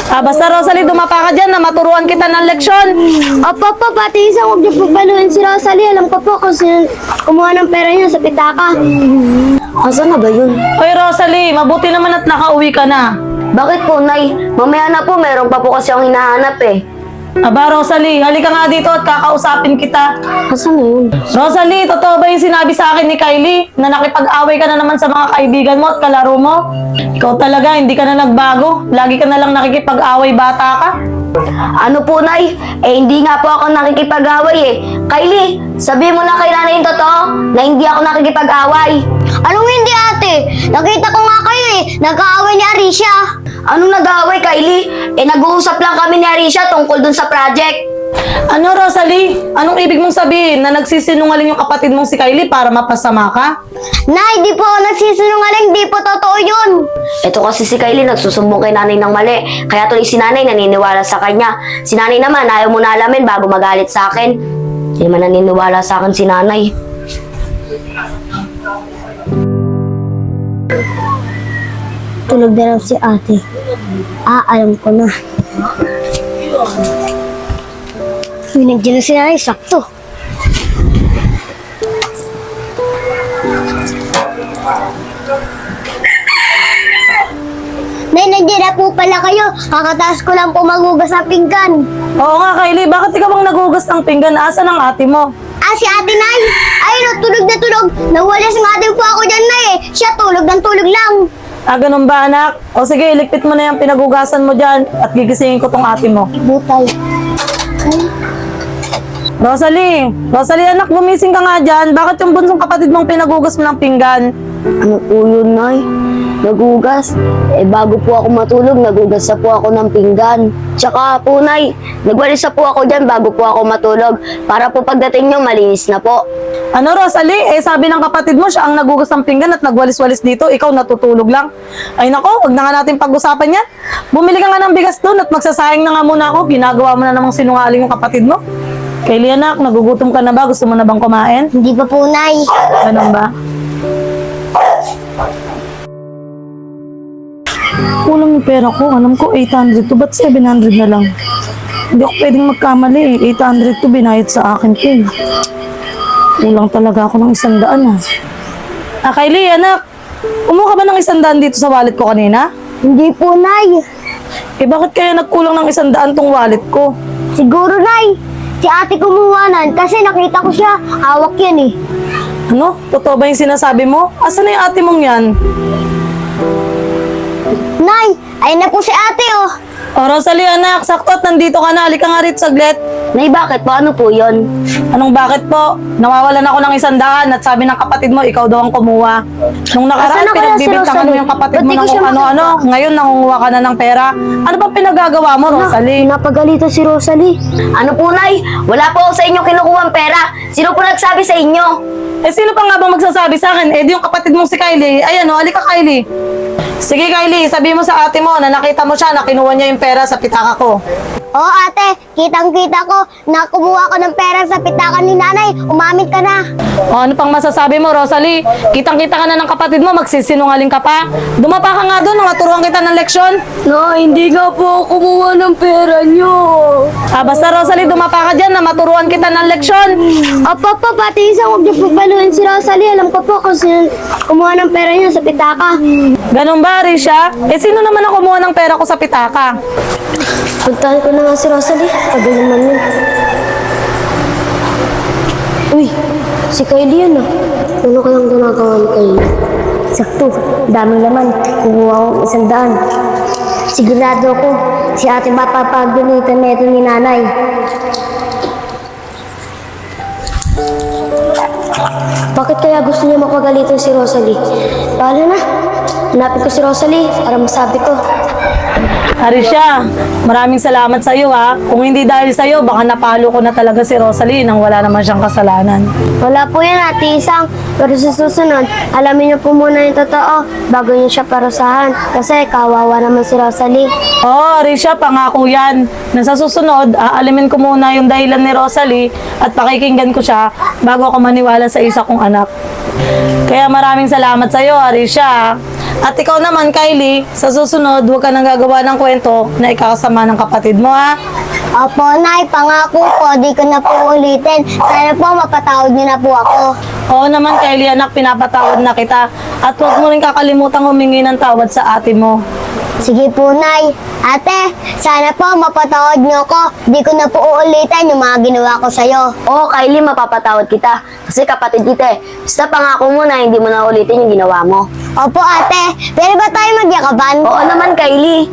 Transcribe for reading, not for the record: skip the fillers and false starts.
Basta Rosalie, dumapa ka dyan na maturuan kita ng leksyon. Opo po, pati isang huwag niyo po baluhin si Rosalie. Alam ko po kung sino kumuha ng pera niya sa pitaka. Asan na ba yun? Hoy Rosalie, mabuti naman at nakauwi ka na. Bakit po, Nay? Mamaya na po, meron pa po kasi akong hinahanap eh. Aba Rosalie, halika nga dito at kakausapin kita. Asan na yun? Rosalie, totoo ba yung sinabi sa akin ni Kylie na nakipag-away ka na naman sa mga kaibigan mo at kalaro mo? Ikaw talaga, hindi ka na nagbago. Lagi ka na lang nakikipag-away, bata ka. Ano po, Nay? Hindi nga po ako nakikipag-away eh. Kylie, sabihin mo na kay nanay yung totoo na hindi ako nakikipag-away. Anong hindi ate? Nakita ko nga kayo eh. Nagkaaway ni Arisha. Anong nag-aaway, Kylie? Nag-uusap lang kami ni Arisha tungkol dun sa project. Ano Rosalie? Anong ibig mong sabihin na nagsisinungaling yung kapatid mong si Kylie para mapasama ka? Nay, di po ako nagsisinungaling. Di po totoo yun. Ito kasi si Kylie nagsusumbong kay nanay ng mali. Kaya tuloy si nanay naniniwala sa kanya. Si nanay naman ayaw mo na alamin bago magalit sa akin. Hindi naman naniniwala sa akin si nanay. Tulog na raw si ate. Alam ko na. Binagyan na si nanay, sakto. Nay, nandiyan na po pala kayo. Kakataas ko lang po magugas ng pinggan. Oo nga Kylie, bakit ikaw ang nagugas ng pinggan? Asan ang ate mo? Si ate Nay. Ayun o, tulog na tulog. Nawalas nga din po ako dyan, Nay. Siya tulog ng tulog lang. Ganun ba anak? O sige, iligpit mo na yung pinagugasan mo dyan at gigisingin ko tong ate mo. Butay. Rosalie, anak, gumising ka nga dyan. Bakit yung bunsong kapatid mong pinagugas mo ng pinggan? Ano po yun, Nay? Nagugas? Bago po ako matulog, nagugas na po ako ng pinggan. Tsaka po, Nay, nagwalis na po ako dyan bago po ako matulog. Para po pagdating nyo, malinis na po. Ano Rosalie, sabi ng kapatid mo siya ang nagugas ng pinggan at nagwalis-walis dito, ikaw natutulog lang. Ay nako, wag na nga natin pag-usapan yan. Bumili ka nga ng bigas doon at magsasayang na nga muna ako. Ginagawa mo na namang sinungaling yung kapatid mo. Kylie anak, nagugutom ka na ba? Gusto mo na bang kumain? Hindi pa po, Nay. Ganun ba? Kulang yung pera ko. Alam ko 800 to, ba't 700 na lang? Hindi ako pwedeng magkamali eh. 800 to binayad sa akin to eh. Kulang talaga ako ng 100 Kylie, anak. Kumuha ka ba ng 100 dito sa wallet ko kanina? Hindi po, Nay. Bakit kaya nagkulang ng 100 tong wallet ko? Siguro, Nay. Si ate kumuha kasi nakita ko siya. Hawak yan eh. Ano? Totoo ba yung sinasabi mo? Asan na yung ate mong yan? Nay, ayun na po si ate oh. O Rosalie, anak. Sakto at nandito ka na. Halika nga rito saglit. Nay, bakit po? Ano po yun? Anong bakit po? Nawawalan ako ng 100 at sabi ng kapatid mo, ikaw daw ang kumuha. Nung nakaraan, Asan na kaya si pinagbibintangan mo Rosalie? yung kapatid Ba't mo di ko ng siya kung ano-ano. Ngayon, nangunguha ka na ng pera. Ano bang pinagagawa mo, Rosalie? Napagalitan si Rosalie. Ano po, Nay? Wala po ako sa inyo kinukuhang pera. Sino po nagsabi sa inyo? Sino pa nga bang magsasabi sa akin? Di yung kapatid mong si Kylie. Ayan o, halika Kylie. Sige Kylie, sabi mo sa ate mo na nakita mo siya na kinuha niya yung pera sa pitaka ko. Oo ate, kitang-kita ko na kumuha ko ng pera sa pitakan ni nanay. Umamin ka na. O ano pang masasabi mo, Rosalie? Kitang-kita ka na ng kapatid mo, magsisinungaling ka pa. Dumapa ka nga doon, maturuan kita ng leksyon. No, hindi nga po ako kumuha ng pera nyo. Basta Rosalie, dumapa ka dyan na maturuan kita ng leksyon. Opo po, pati isang huwag niyo po baluhin si Rosalie. Alam ko po kung sino kumuha ng pera niya sa pitaka. Ganun ba, Risha? Sino naman ang kumuha ng pera ko sa pitaka? Puntahan ko na nga si Rosalie. Tagal naman yun. Uy, si Kylie yun ah. Ano kayang ginagawa ni Kylie? Sakto, daming laman. Kumuha ko 100. Sigurado ko, si ate mapapagalitan na ito ni nanay. Bakit kaya gusto niya mapagalitan si Rosalie? Paano na? Hanapin ko si Rosalie para masabi ko. Arisha, maraming salamat sa iyo ha. Kung hindi dahil sa iyo, baka napalo ko na talaga si Rosalie nang wala naman siyang kasalanan. Wala po yan, Ate Isang. Pero sa susunod, alamin niyo po muna yung totoo bago niyo siya parusahan. Kasi kawawa naman si Rosalie. Oo, Arisha, pangako yan. Na sa susunod, aalimin ko muna yung dahilan ni Rosalie at pakikinggan ko siya bago ako maniwala sa isa kong anak. Kaya maraming salamat sa iyo, Arisha. At ikaw naman, Kylie, sa susunod, huwag ka nang gagawa ng kwento na ikakasama ng kapatid mo, ha? Opo, Nay, pangako po, di ko na po ulitin. Sana po mapatawad niyo na po ako. Oo naman, Kylie, anak, pinapatawad na kita. At huwag mo rin kakalimutan humingi ng tawad sa ate mo. Sige po, Nay. Ate, sana po mapatawad niyo ako. Di ko na po uulitin yung mga ginawa ko sa'yo. Oo, Kylie, mapapatawad kita. Kasi kapatid kita eh. Basta pangako mo na hindi mo na ulitin yung ginawa mo. Opo, ate. Pwede ba tayo magyakaban? Oo naman, Kylie.